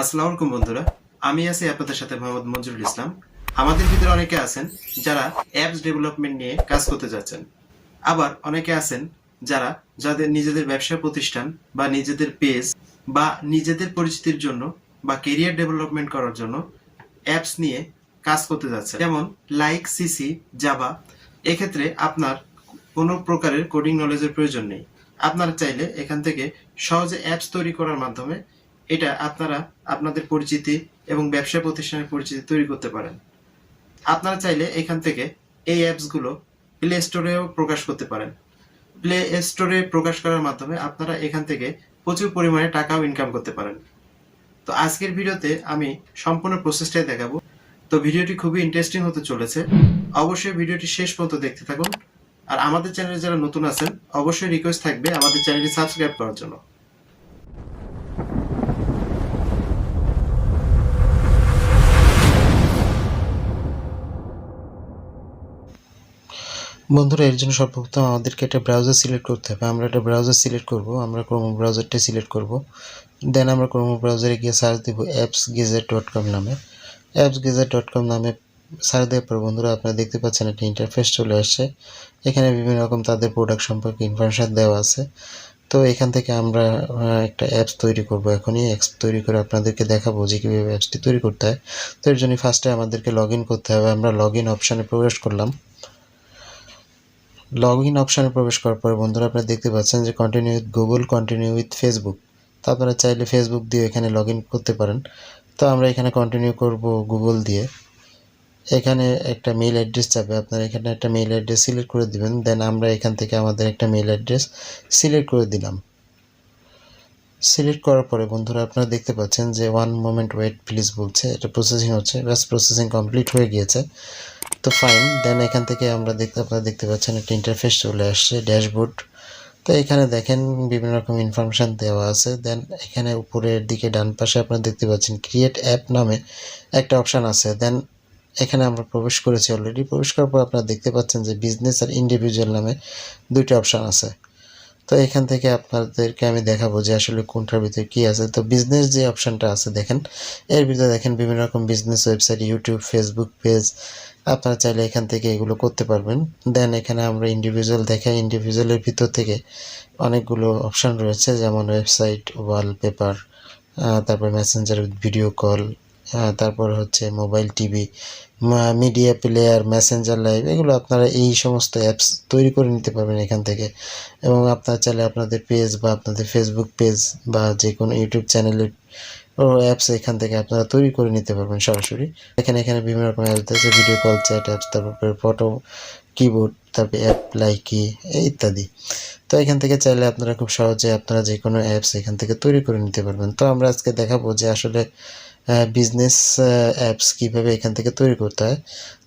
আসসালামু আলাইকুম বন্ধুরা, আমি আছি আপনাদের সাথে মোহাম্মদ মঞ্জুরুল ইসলাম। আমাদের ভিতরে অনেকে আছেন যারা অ্যাপস ডেভেলপমেন্ট নিয়ে কাজ করতে যাচ্ছেন, আবার অনেকে আছেন যাদের নিজেদের ব্যবসা প্রতিষ্ঠান বা নিজেদের পেজ বা নিজেদের পরিচিতির জন্য বা কেরিয়ার ডেভেলপমেন্ট করার জন্য অ্যাপস নিয়ে কাজ করতে যাচ্ছেন, যেমন লাইক সিসি, জাভা। এক্ষেত্রে আপনার কোনো প্রকারের কোডিং নলেজের প্রয়োজন নেই। আপনারা চাইলে এখান থেকে সহজে অ্যাপস তৈরি করার মাধ্যমে এটা আপনারা আপনাদের পরিচিতি এবং ব্যবসা প্রতিষ্ঠানের পরিচিতি তৈরি করতে পারেন। আপনারা চাইলে এখান থেকে এই অ্যাপসগুলো প্লে স্টোরেও প্রকাশ করতে পারেন। প্লে স্টোরে প্রকাশ করার মাধ্যমে আপনারা এখান থেকে প্রচুর পরিমাণে টাকাও ইনকাম করতে পারেন। তো আজকের ভিডিওতে আমি সম্পূর্ণ প্রসেসটাই দেখাবো। তো ভিডিওটি খুবই ইন্টারেস্টিং হতে চলেছে, অবশ্যই ভিডিওটি শেষ পর্যন্ত দেখতে থাকুন। আর আমাদের চ্যানেলে যারা নতুন আছেন, অবশ্যই রিকোয়েস্ট থাকবে আমাদের চ্যানেলটি সাবস্ক্রাইব করার জন্য। বন্ধুরা, এর জন্য সর্বপ্রথম আমাদেরকে একটা ব্রাউজার সিলেক্ট করতে হবে। আমরা একটা ব্রাউজার সিলেক্ট করব, আমরা ক্রোম ব্রাউজারটা সিলেক্ট করব। দেন আমরা ক্রোম ব্রাউজারে গিয়ে সার্চ দেব appsgasyer.com নামে। appsgasyer.com নামে সার্চ দেওয়ার পর বন্ধুরা আপনারা দেখতে পাচ্ছেন একটা ইন্টারফেস চলে আসছে। এখানে বিভিন্ন রকম তাদের প্রোডাক্ট সম্পর্কে ইনফরমেশন দেওয়া আছে। তো এখান থেকে আমরা একটা অ্যাপস তৈরি করব। এখনই অ্যাপস তৈরি করে আপনাদেরকে দেখাবো যে কীভাবে অ্যাপসটি তৈরি করতে হয়। তো এর জন্য ফার্স্টে আমাদেরকে লগ ইন করতে হবে। আমরা লগ ইন অপশানে প্রবেশ করলাম। লগ ইন অপশানে প্রবেশ করার পরে বন্ধুরা আপনারা দেখতে পাচ্ছেন যে continue with Google, continue with Facebook. তো আপনারা চাইলে ফেসবুক দিয়ে এখানে লগ ইন করতে পারেন। তো আমরা এখানে কন্টিনিউ করব গুগল দিয়ে। এখানে একটা মেইল অ্যাড্রেস যাবে, আপনারা এখানে একটা মেইল অ্যাড্রেস সিলেক্ট করে দিবেন। দেন আমরা এখান থেকে আমাদের একটা মেইল অ্যাড্রেস সিলেক্ট করে দিলাম। সিলেক্ট করার পরে বন্ধুরা আপনারা দেখতে পাচ্ছেন যে 1 মোমেন্ট ওয়েট প্লিজ বলছে, এটা প্রসেসিং হচ্ছে। ব্যাস, প্রসেসিং কমপ্লিট হয়ে গিয়েছে। তো ফাইন। দেন এখান থেকে আপনারা দেখতে পাচ্ছেন একটা ইন্টারফেস চলে আসছে, ড্যাশবোর্ড। তো এখানে দেখেন বিভিন্ন রকম ইনফরমেশান দেওয়া আছে। দেন এখানে উপরের দিকে ডান পাশে আপনারা দেখতে পাচ্ছেন ক্রিয়েট অ্যাপ নামে একটা অপশান আছে। দেন এখানে আমরা প্রবেশ করেছি অলরেডি। প্রবেশ করার পর আপনারা দেখতে পাচ্ছেন যে বিজনেস আর ইন্ডিভিজুয়াল নামে দুইটা অপশান আছে। তো এখান থেকে আপনাদেরকে আমি দেখাবো যে আসলে কোনটার ভিতরে কী আছে। তো বিজনেস যে অপশানটা আছে দেখেন, এর ভিতরে দেখেন বিভিন্ন রকম business website, YouTube, Facebook page. আপনারা চাইলে এখান থেকে এগুলো করতে পারবেন। দেন এখানে আমরা ইন্ডিভিজুয়াল দেখাই। ইন্ডিভিজুয়ালের ভিতর থেকে অনেকগুলো অপশান রয়েছে, যেমন ওয়েবসাইট, ওয়ালপেপার, তারপর মেসেঞ্জার ভিডিও কল, তারপর হচ্ছে mobile TV, media player, Messenger live. এগুলো আপনারা এই সমস্ত অ্যাপস তৈরি করে নিতে পারবেন এখান থেকে। এবং আপনারা চাইলে আপনাদের পেজ বা আপনাদের ফেসবুক পেজ বা যে কোনো ইউটিউব চ্যানেলের অ্যাপস এখান থেকে আপনারা তৈরি করে নিতে পারবেন সরাসরি। এখানে বিভিন্ন রকম অ্যাপস আছে, ভিডিও কল, চ্যাট অ্যাপস, তারপর ফটো, কিবোর্ড, তারপরে অ্যাপ্লাই ইত্যাদি। তো এখান থেকে চাইলে আপনারা খুব সহজে আপনারা যে কোনো অ্যাপস এখান থেকে তৈরি করে নিতে পারবেন। তো আমরা আজকে দেখাবো যে আসলে বিজনেস অ্যাপস কীভাবে এখান থেকে তৈরি করতে হয়।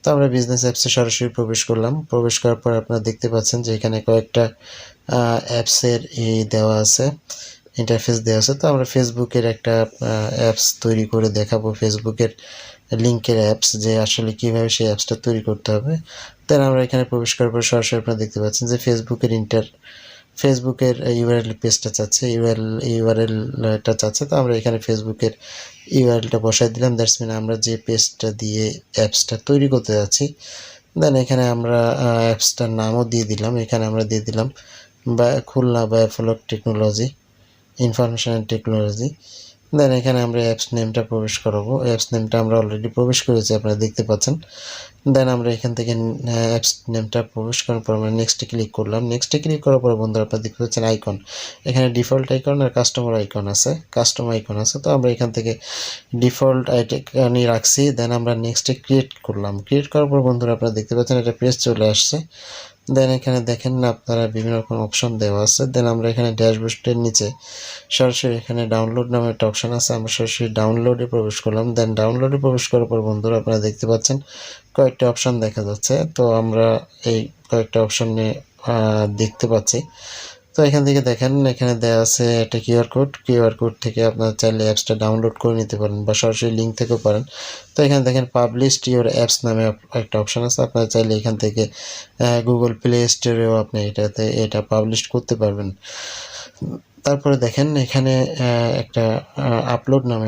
তো আমরা বিজনেস অ্যাপসে সরাসরি প্রবেশ করলাম। প্রবেশ করার পর আপনারা দেখতে পাচ্ছেন যে এখানে কয়েকটা অ্যাপসের দেওয়া আছে, ইন্টারফেস দেওয়া আছে। তো আমরা ফেসবুকের একটা অ্যাপস তৈরি করে দেখাবো, ফেসবুকের লিঙ্কের অ্যাপস, যে আসলে কীভাবে সেই অ্যাপসটা তৈরি করতে হবে। দেন আমরা এখানে প্রবেশ করার পর সরাসরি আপনারা দেখতে পাচ্ছেন যে ফেসবুকের ইউআরএল পেজটা চাচ্ছে, ইউআরএলটা চাচ্ছে। তো আমরা এখানে ফেসবুকের ইউআরএলটা বসাই দিলাম। দ্যাটস মিন আমরা যে পেজটা দিয়ে অ্যাপসটা তৈরি করতে যাচ্ছি। দেন এখানে আমরা অ্যাপসটার নামও দিয়ে দিলাম। এখানে আমরা দিয়ে দিলাম Khulna biofloc technology, information and technology. Then এখানে আমরা অ্যাপস নেমটা প্রবেশ করাবো। অ্যাপস নেমটা আমরা অলরেডি প্রবেশ করেছি, আপনারা দেখতে পাচ্ছেন। দেন আমরা এখান থেকে অ্যাপস নেমটা প্রবেশ করার পর আমরা নেক্সটে ক্লিক করলাম। নেক্সটে ক্লিক করার পর বন্ধুরা আপনারা দেখতে পাচ্ছেন আইকন। এখানে ডিফল্ট আইকন আর কাস্টমার আইকন আছে। তো আমরা এখান থেকে ডিফল্ট আইকনই রাখছি। দেন আমরা নেক্সটে ক্রিয়েট করলাম। ক্রিয়েট করার পর বন্ধুরা আপনারা দেখতে পাচ্ছেন একটা পেজ চলে আসছে। দেন এখানে দেখেন আপনারা বিভিন্ন রকম অপশন দেওয়া আছে। দেন আমরা এখানে ড্যাশবোর্ডের নিচে সরাসরি এখানে ডাউনলোড নামে একটা অপশান আছে, আমরা সরাসরি ডাউনলোডে প্রবেশ করলাম। দেন ডাউনলোডে প্রবেশ করার পর বন্ধুরা আপনারা দেখতে পাচ্ছেন কয়েকটা অপশান দেখা যাচ্ছে। তো আমরা এই কয়েকটা অপশানে দেখতে পাচ্ছি। তো এখান থেকে দেখেন এখানে দেওয়া আছে একটা কিউআর কোড থেকে আপনারা চাইলে অ্যাপসটা ডাউনলোড করে নিতে পারেন বা সরাসরি লিঙ্ক থেকেও পারেন। তো এখানে দেখেন পাবলিশড ইউর অ্যাপস নামে একটা অপশান আছে, আপনারা চাইলে এখান থেকে গুগল প্লে স্টোরেও আপনি এটা পাবলিশ করতে পারবেন। তারপরে দেখেন এখানে একটা আপলোড নামে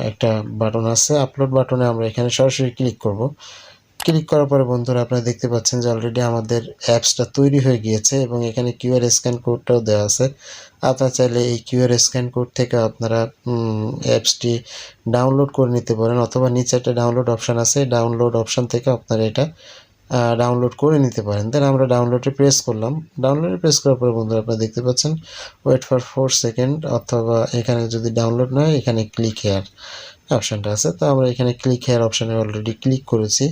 একটা বাটন আছে। আপলোড বাটনে আমরা এখানে সরাসরি ক্লিক করব। ক্লিক করার পরে বন্ধুরা আপনারা দেখতে পাচ্ছেন যে অলরেডি আমাদের অ্যাপসটা তৈরি হয়ে গিয়েছে এবং এখানে কিউআর স্ক্যান কোডটাও দেওয়া আছে। আপনারা চাইলে এই কিউআর স্ক্যান কোড থেকে আপনারা অ্যাপসটি ডাউনলোড করে নিতে পারেন, অথবা নিচে একটা ডাউনলোড অপশান আছে, ডাউনলোড অপশান থেকে আপনারা এটা ডাউনলোড করে নিতে পারেন। দেন আমরা ডাউনলোডে প্রেস করলাম। ডাউনলোডে প্রেস করার পরে বন্ধুরা আপনারা দেখতে পাচ্ছেন ওয়েট ফর 4 সেকেন্ড, অথবা এখানে যদি ডাউনলোড না হয় এখানে ক্লিক হেয়ার অপশানটা আছে। তো আমরা এখানে ক্লিক হেয়ার অপশানে অলরেডি ক্লিক করেছি।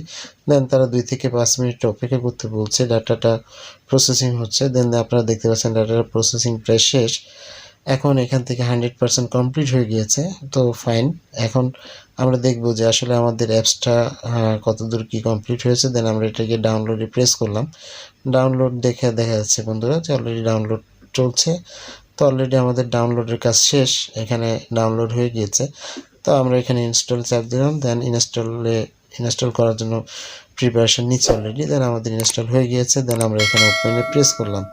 দেন তারা 2 থেকে 5 মিনিট অপেক্ষা করতে বলছে, ডাটাটা প্রসেসিং হচ্ছে। দেন আপনারা দেখতে পাচ্ছেন ডাটাটা প্রসেসিং প্রায় শেষ। এখন এখান থেকে 100% কমপ্লিট হয়ে গিয়েছে। তো ফাইন, এখন আমরা দেখব যে আসলে আমাদের অ্যাপসটা কতদূর কি কমপ্লিট হয়েছে। দেন আমরা এটাকে ডাউনলোডে প্রেস করলাম। ডাউনলোড দেখা যাচ্ছে বন্ধুরা যে অলরেডি ডাউনলোড চলছে। তো অলরেডি আমাদের ডাউনলোডের কাজ শেষ, এখানে ডাউনলোড হয়ে গিয়েছে। তো আমরা এখানে ইনস্টল চাপ দিলাম। দেন ইনস্টল করার জন্য প্রিপারেশন নিচ্ছে অলরেডি। দেন আমাদের ইনস্টল হয়ে গিয়েছে। দেন আমরা এখানে ওপেনে প্রেস করলাম।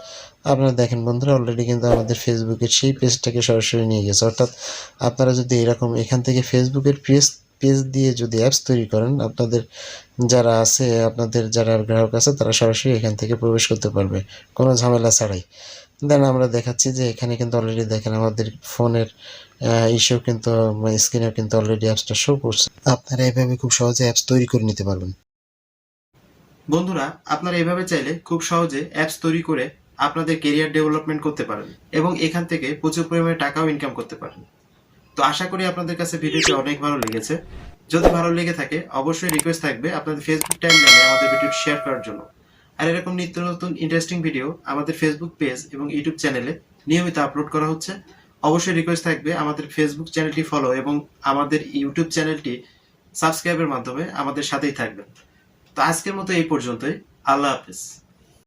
আপনারা দেখেন বন্ধুরা অলরেডি কিন্তু আমাদের ফেসবুকের সেই পেজটাকে সরাসরি নিয়ে গেছে। অর্থাৎ আপনারা যদি এরকম এখান থেকে ফেসবুকের পেজ দিয়ে যদি অ্যাপস তৈরি করেন, আপনাদের যারা গ্রাহক আছে তারা সরাসরি এখান থেকে প্রবেশ করতে পারবে কোনো ঝামেলা ছাড়াই। দেন আমরা দেখাচ্ছি যে এখানে কিন্তু অলরেডি দেখেন আমাদের ফোনের ইস্যু কিন্তু স্ক্রিনেও কিন্তু অলরেডি অ্যাপসটা শো করছে। আপনারা এভাবে খুব সহজে অ্যাপস তৈরি করে নিতে পারবেন। বন্ধুরা, আপনারা এভাবে চাইলে খুব সহজে অ্যাপস তৈরি করে আপনাদের কেরিয়ার ডেভেলপমেন্ট করতে পারেন এবং এখান থেকে প্রচুর পরিমাণে টাকাও ইনকাম করতে পারেন। তো আশা করি আপনাদের কাছে ভিডিওটি অনেক ভালো লেগেছে। যদি ভালো লেগে থাকে অবশ্যই রিকোয়েস্ট থাকবে আপনাদের ফেসবুক টাইমলাইনে আমাদের ভিডিওটি শেয়ার করার জন্য। আর এরকম নিত্য নতুন ইন্টারেস্টিং ভিডিও আমাদের ফেসবুক পেজ এবং ইউটিউব চ্যানেলে নিয়মিত আপলোড করা হচ্ছে। অবশ্যই রিকোয়েস্ট থাকবে আমাদের ফেসবুক চ্যানেলটি ফলো এবং আমাদের ইউটিউব চ্যানেলটি সাবস্ক্রাইবের মাধ্যমে আমাদের সাথেই থাকবেন। তো আজকের মতো এই পর্যন্তই। আল্লাহ হাফেজ।